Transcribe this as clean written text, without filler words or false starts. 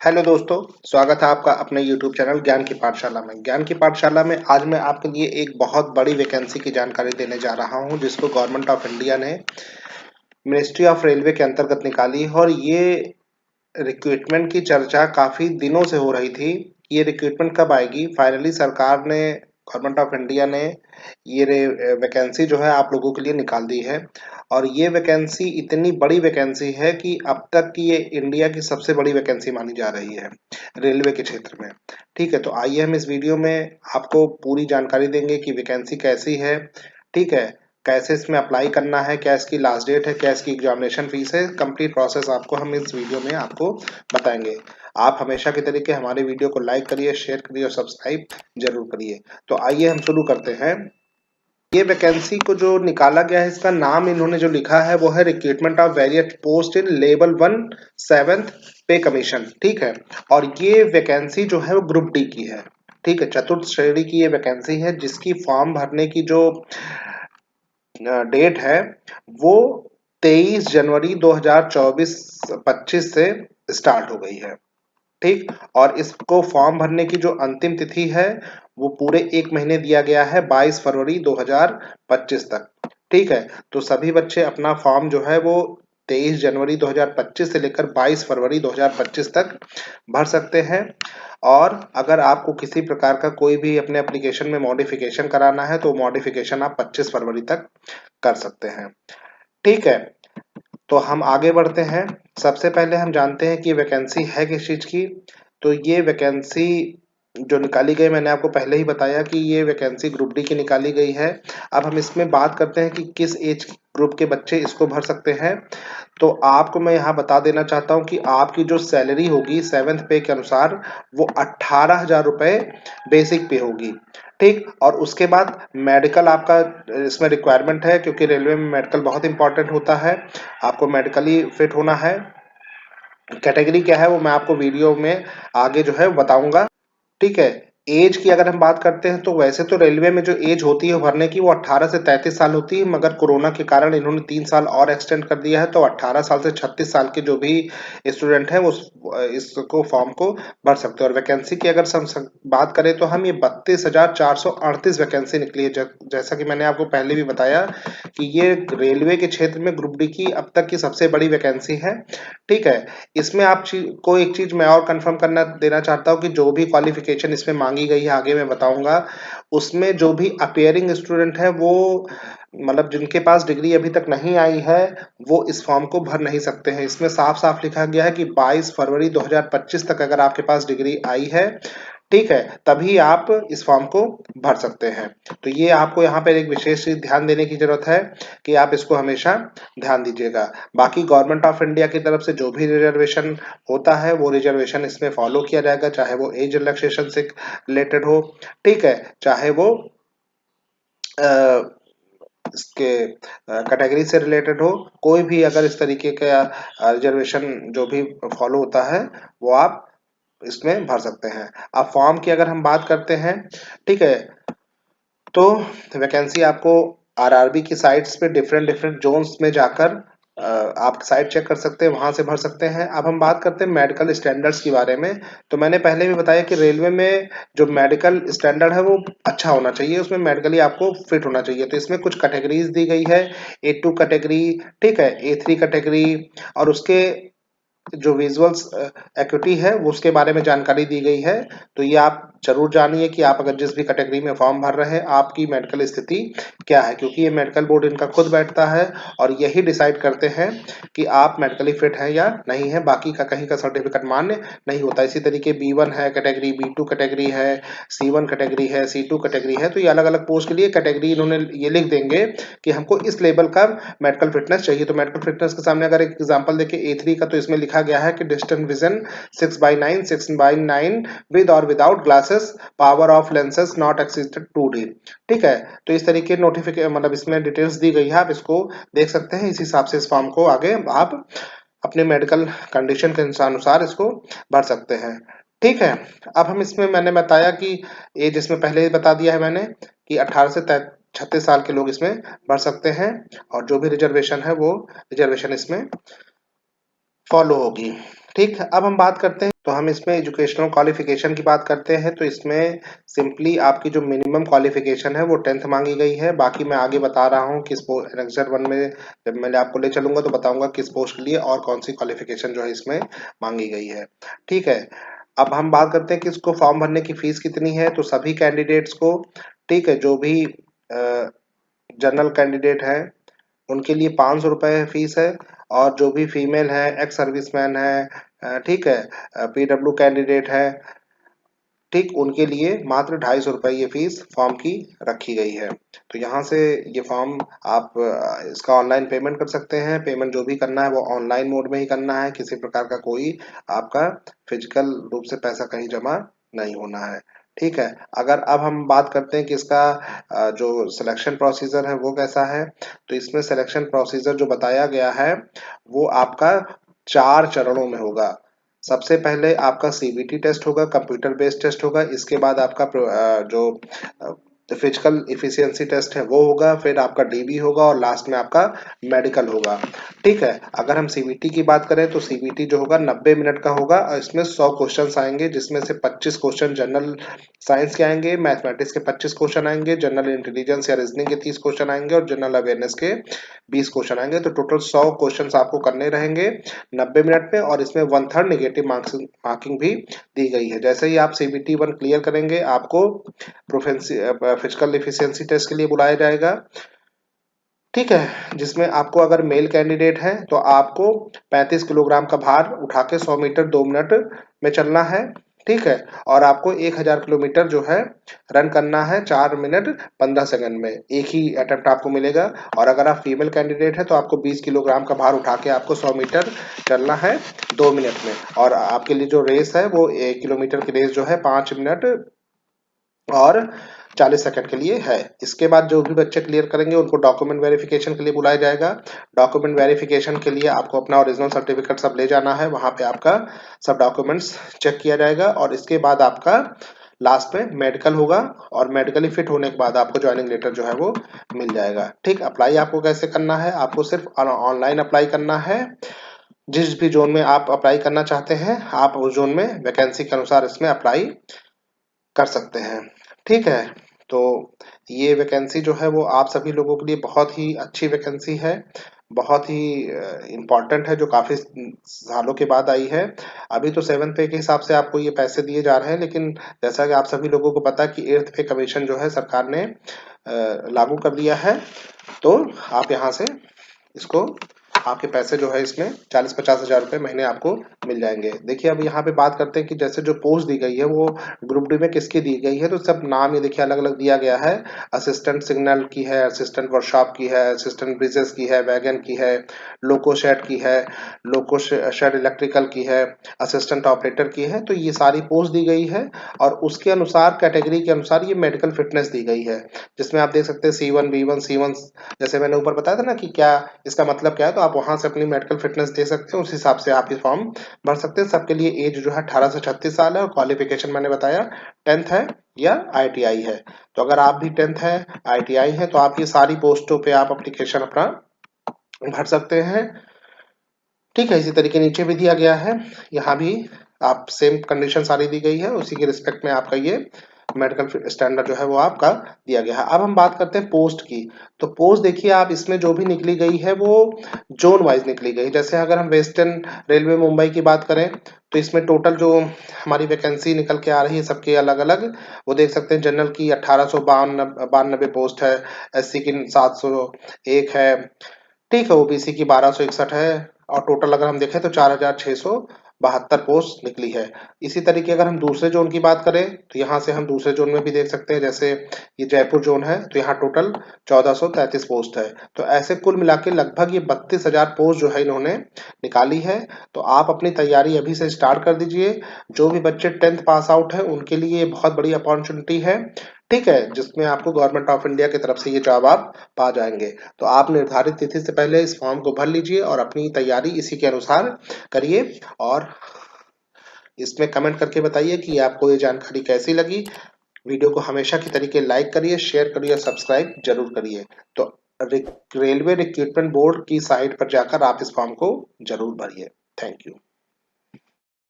Hello दोस्तों, स्वागत है आपका अपने यूट्यूब चैनल ज्ञान की पाठशाला में। ज्ञान की पाठशाला में आज मैं आपके लिए एक बहुत बड़ी वैकेंसी की जानकारी देने जा रहा हूं, जिसको गवर्नमेंट ऑफ इंडिया ने मिनिस्ट्री ऑफ रेलवे के अंतर्गत निकाली है। और ये रिक्रूटमेंट की चर्चा काफ़ी दिनों से हो रही थी। ये रिक्रूटमेंट कब आएगी? फाइनली सरकार ने, गवर्नमेंट ऑफ इंडिया ने ये वैकेंसी जो है आप लोगों के लिए निकाल दी है। और ये वैकेंसी इतनी बड़ी वैकेंसी है कि अब तक की ये इंडिया की सबसे बड़ी वैकेंसी मानी जा रही है रेलवे के क्षेत्र में। ठीक है, तो आइए हम इस वीडियो में आपको पूरी जानकारी देंगे कि वैकेंसी कैसी है। ठीक है, कैसे इसमें अप्लाई करना है, क्या इसकी लास्ट डेट है, क्या इसकी एग्जामिनेशन फीस है, कंप्लीट प्रोसेस आपको हम इस वीडियो में आपको बताएंगे। आप हमेशा की तरीके हमारे वीडियो को लाइक करिए, शेयर करिए और सब्सक्राइब जरूर करिए। तो आइए हम शुरू करते हैं। ये वैकेंसी को जो निकाला गया है, इसका नाम इन्होंने जो लिखा है वो है recruitment of various post in level 1 7th पे कमीशन। ठीक है, और ये वैकेंसी जो है वो ग्रुप डी की है। ठीक है, चतुर्थ श्रेणी की ये वैकेंसी है, जिसकी फॉर्म भरने की जो डेट है वो 23 जनवरी 2024-25 से स्टार्ट हो गई है। ठीक, और इसको फॉर्म भरने की जो अंतिम तिथि है वो पूरे 1 महीने दिया गया है, 22 फरवरी 2025 तक। ठीक है, तो सभी बच्चे अपना फॉर्म जो है वो 23 जनवरी 2025 से लेकर 22 फरवरी 2025 तक भर सकते हैं। और अगर आपको किसी प्रकार का कोई भी अपने एप्लीकेशन में मॉडिफिकेशन कराना है तो मॉडिफिकेशन आप 25 फरवरी तक कर सकते हैं। ठीक है, तो हम आगे बढ़ते हैं। सबसे पहले हम जानते हैं कि वैकेंसी है किस चीज़ की। तो ये वैकेंसी जो निकाली गई, मैंने आपको पहले ही बताया कि ये वैकेंसी ग्रुप डी की निकाली गई है। अब हम इसमें बात करते हैं कि किस एज ग्रुप के बच्चे इसको भर सकते हैं। तो आपको मैं यहाँ बता देना चाहता हूँ कि आपकी जो सैलरी होगी 7th पे के अनुसार वो 18,000 रुपये बेसिक पे होगी। ठीक, और उसके बाद मेडिकल आपका इसमें रिक्वायरमेंट है, क्योंकि रेलवे में मेडिकल बहुत इंपॉर्टेंट होता है। आपको मेडिकली फिट होना है। कैटेगरी क्या है वो मैं आपको वीडियो में आगे जो है बताऊंगा। ठीक है, एज की अगर हम बात करते हैं तो वैसे तो रेलवे में जो एज होती है भरने की वो 18 से 33 साल होती है, मगर कोरोना के कारण इन्होंने 3 साल और एक्सटेंड कर दिया है। तो 18 साल से 36 साल के जो भी स्टूडेंट हैं वो इसको फॉर्म को भर सकते हैं। और वैकेंसी की अगर हम बात करें तो हम ये 32,438 वैकेंसी निकली है। जैसा कि मैंने आपको पहले भी बताया कि ये रेलवे के क्षेत्र में ग्रुप डी की अब तक की सबसे बड़ी वैकेंसी है। ठीक है, इसमें आप को एक चीज मैं और कंफर्म करना देना चाहता हूँ कि जो भी क्वालिफिकेशन इसमें मांगी गई है आगे मैं बताऊंगा, उसमें जो भी अपियरिंग स्टूडेंट है वो मतलब जिनके पास डिग्री अभी तक नहीं आई है वो इस फॉर्म को भर नहीं सकते हैं। इसमें साफ साफ लिखा गया है कि 22 फरवरी 2025 तक अगर आपके पास डिग्री आई है, ठीक है, तभी आप इस फॉर्म को भर सकते हैं। तो ये आपको यहाँ पर एक विशेष चीज ध्यान देने की जरूरत है कि आप इसको हमेशा ध्यान दीजिएगा। बाकी गवर्नमेंट ऑफ इंडिया की तरफ से जो भी रिजर्वेशन होता है वो रिजर्वेशन इसमें फॉलो किया जाएगा, चाहे वो एज रिलैक्सेशन से रिलेटेड हो, ठीक है, चाहे वो इसके कैटेगरी से रिलेटेड हो। कोई भी अगर इस तरीके का रिजर्वेशन जो भी फॉलो होता है वो आप इसमें भर सकते हैं। अब फॉर्म की अगर हम बात करते हैं, ठीक है, तो वैकेंसी आपको आरआरबी की साइट्स पे डिफरेंट डिफरेंट जोन्स में जाकर आप साइट चेक कर सकते हैं, वहां से भर सकते हैं। अब हम बात करते हैं मेडिकल स्टैंडर्ड्स के बारे में। तो मैंने पहले भी बताया कि रेलवे में जो मेडिकल स्टैंडर्ड है वो अच्छा होना चाहिए, उसमें मेडिकली आपको फिट होना चाहिए। तो इसमें कुछ कैटेगरीज दी गई है, A2 कैटेगरी, ठीक है, A3 कैटेगरी, और उसके जो विजुअल्स एक्विटी है वो उसके बारे में जानकारी दी गई है। तो ये आप जरूर जानिए कि आप अगर जिस भी कैटेगरी में फॉर्म भर रहे हैं आपकी मेडिकल स्थिति क्या है, क्योंकि ये मेडिकल बोर्ड इनका खुद बैठता है और यही डिसाइड करते हैं कि आप मेडिकली फिट हैं या नहीं है। बाकी का कहीं का सर्टिफिकेट मान्य नहीं होता। इसी तरीके B1 है कैटेगरी, B2 कैटेगरी है, C1 कैटेगरी है, C2 कैटेगरी है। तो ये अलग अलग पोस्ट के लिए कैटेगरी इन्होंने ये लिख देंगे कि हमको इस लेवल का मेडिकल फिटनेस चाहिए। तो मेडिकल फिटनेस के सामने अगर एक एग्जांपल देखें A3 का, तो इसमें लिखा गया है कि डिस्टेंट विजन 6/9 विद और without glasses, power of lenses not exceeded 2D। ठीक है, तो इस तरीके नोटिफिकेशन मतलब इसमें डिटेल्स दी गई है, आप इसको देख सकते हैं। इस हिसाब से इस फॉर्म को आगे आप अपने मेडिकल कंडीशन के अनुसार इसको भर सकते हैं। ठीक है, अब हम इसमें मैंने बताया कि एज इसमें पहले ही बता दिया है मैंने कि 18 से 36 साल के लोग इसमें भर सकते हैं, और जो भी रिजर्वेशन है वो रिजर्वेशन इसमें फॉलो होगी। ठीक, अब हम बात करते हैं, तो हम इसमें एजुकेशनल क्वालिफिकेशन की बात करते हैं, तो इसमें सिंपली आपकी जो मिनिमम क्वालिफिकेशन है वो 10th मांगी गई है। बाकी मैं आगे बता रहा हूँ किस एनेक्सर 1 में जब मैं आपको ले चलूंगा तो बताऊंगा किस पोस्ट के लिए और कौन सी क्वालिफिकेशन जो है इसमें मांगी गई है। ठीक है, अब हम बात करते हैं कि इसको फॉर्म भरने की फीस कितनी है। तो सभी कैंडिडेट्स को, ठीक है, जो भी जनरल कैंडिडेट है उनके लिए 500 रुपये फीस है, और जो भी फीमेल है, एक्स सर्विसमैन है, ठीक है, पीडब्ल्यू कैंडिडेट है, ठीक, उनके लिए मात्र 250 रुपये ये फीस फॉर्म की रखी गई है। तो यहाँ से ये फॉर्म आप इसका ऑनलाइन पेमेंट कर सकते हैं। पेमेंट जो भी करना है वो ऑनलाइन मोड में ही करना है, किसी प्रकार का कोई आपका फिजिकल रूप से पैसा कहीं जमा नहीं होना है। ठीक है, अगर अब हम बात करते हैं कि इसका जो सिलेक्शन प्रोसीजर है वो कैसा है, तो इसमें सिलेक्शन प्रोसीजर जो बताया गया है वो आपका 4 चरणों में होगा। सबसे पहले आपका सीबीटी टेस्ट होगा, कंप्यूटर बेस्ड टेस्ट होगा। इसके बाद आपका जो फिजिकल इफिशियंसी टेस्ट है वो होगा, फिर आपका डीबी होगा और लास्ट में आपका मेडिकल होगा। ठीक है, अगर हम सीबीटी की बात करें तो सीबीटी जो होगा 90 मिनट का होगा, और इसमें 100 क्वेश्चंस आएंगे, जिसमें से 25 क्वेश्चन जनरल साइंस के आएंगे, मैथमेटिक्स के 25 क्वेश्चन आएंगे, जनरल इंटेलिजेंस या रीजनिंग के 30 क्वेश्चन आएंगे और जनरल अवेयरनेस के 20 क्वेश्चन आएंगे। तो टोटल 100 क्वेश्चन आपको करने रहेंगे 90 मिनट में, और इसमें 1/3 नेगेटिव मार्किंग भी दी गई है। जैसे ही आप सीबीटी 1 क्लियर करेंगे आपको फिजिकल एफिशिएंसी टेस्ट के लिए बुलाया जाएगा। ठीक है, जिसमें आपको अगर मेल कैंडिडेट है तो आपको 35 किलोग्राम का भार उठा के 100 मीटर 2 मिनट में चलना है। ठीक है, और आपको 1000 किलोमीटर जो है रन करना है 4 मिनट 15 सेकंड में, एक ही अटेम्प्ट आपको मिलेगा। और अगर आप फीमेल कैंडिडेट है तो आपको 20 किलोग्राम का भार उठा के आपको 100 मीटर चलना है 2 मिनट में। और आपके लिए जो रेस है वो 1 किलोमीटर की रेस जो है 5 मिनट और 40 सेकंड के लिए है। इसके बाद जो भी बच्चे क्लियर करेंगे उनको डॉक्यूमेंट वेरिफिकेशन के लिए बुलाया जाएगा। डॉक्यूमेंट वेरिफिकेशन के लिए आपको अपना ओरिजिनल सर्टिफिकेट सब ले जाना है, वहां पे आपका सब डॉक्यूमेंट्स चेक किया जाएगा, और इसके बाद आपका लास्ट में मेडिकल होगा, और मेडिकली फिट होने के बाद आपको ज्वाइनिंग लेटर जो है वो मिल जाएगा। ठीक, अप्लाई आपको कैसे करना है, आपको सिर्फ ऑनलाइन अप्लाई करना है। जिस भी जोन में आप अप्लाई करना चाहते हैं आप उस जोन में वैकेंसी के अनुसार इसमें अप्लाई कर सकते हैं। ठीक है, तो ये वैकेंसी जो है वो आप सभी लोगों के लिए बहुत ही अच्छी वैकेंसी है, बहुत ही इम्पोर्टेंट है, जो काफ़ी सालों के बाद आई है। अभी तो 7th पे के हिसाब से आपको ये पैसे दिए जा रहे हैं, लेकिन जैसा कि आप सभी लोगों को पता है कि 8th पे कमीशन जो है सरकार ने लागू कर दिया है। तो आप यहाँ से इसको, आपके पैसे जो है इसमें 40-50 हजार रुपए महीने आपको मिल जाएंगे। देखिए अब यहाँ पे बात करते हैं कि जैसे जो पोस्ट दी गई है वो ग्रुप डी में किसकी दी गई है, तो सब नाम ये देखिए अलग अलग दिया गया है। असिस्टेंट सिग्नल की है, असिस्टेंट वर्कशॉप की है, असिस्टेंट ब्रिजेस की है, वैगन की है, लोको शेड की है, लोको शेड इलेक्ट्रिकल की है, असिस्टेंट ऑपरेटर की है। तो ये सारी पोस्ट दी गई है, और उसके अनुसार कैटेगरी के अनुसार ये मेडिकल फिटनेस दी गई है, जिसमें आप देख सकते हैं C1 B1 C1, जैसे मैंने ऊपर बताया था ना कि क्या इसका मतलब क्या है, तो आप वहां से अपनी मेडिकल फिटनेस दे सकते हैं, उस हिसाब से आप ये फॉर्म भर सकते हैं। सबके लिए एज जो है 18 से 36 साल है, और क्वालिफिकेशन मैंने बताया 10th है या ITI है। तो अगर आप भी 10th है, ITI है, तो आप ये सारी पोस्टों पे आप एप्लीकेशन अपना भर सकते हैं। ठीक है, इसी तरीके नीचे भी दिया गया है, यहाँ भी आप सेम कंडीशन सारी दी गई है, उसी के रिस्पेक्ट में आपका ये मेडिकल स्टैंडर्ड जो है वो आपका दिया गया है। अब हम बात करते हैं पोस्ट की। तो पोस्ट देखिए आप इसमें जो भी निकली गई है वो जोन वाइज निकली गई। जैसे अगर हम वेस्टर्न रेलवे मुंबई की बात करें तो इसमें टोटल जो हमारी वैकेंसी निकल के आ रही है सबके अलग अलग, वो देख सकते हैं। जनरल की 1892 पोस्ट है, SC की 701 है, ठीक है, ओबीसी की 1261 है, और टोटल अगर हम देखें तो 4672 पोस्ट निकली है। इसी तरीके अगर हम दूसरे जोन की बात करें तो यहाँ से हम दूसरे जोन में भी देख सकते हैं। जैसे ये जयपुर जोन है तो यहाँ टोटल 1433 पोस्ट है। तो ऐसे कुल मिला के लगभग ये 32,000 पोस्ट जो है इन्होंने निकाली है। तो आप अपनी तैयारी अभी से स्टार्ट कर दीजिए। जो भी बच्चे 10th पास आउट है उनके लिए ये बहुत बड़ी अपॉर्चुनिटी है, ठीक है, जिसमें आपको गवर्नमेंट ऑफ इंडिया की तरफ से ये जॉब आप पा जाएंगे। तो आप निर्धारित तिथि से पहले इस फॉर्म को भर लीजिए और अपनी तैयारी इसी के अनुसार करिए, और इसमें कमेंट करके बताइए कि आपको ये जानकारी कैसी लगी। वीडियो को हमेशा की तरीके लाइक करिए, शेयर करिए, सब्सक्राइब जरूर करिए। तो रेलवे रिक्रूटमेंट बोर्ड की साइट पर जाकर आप इस फॉर्म को जरूर भरिए। Thank you.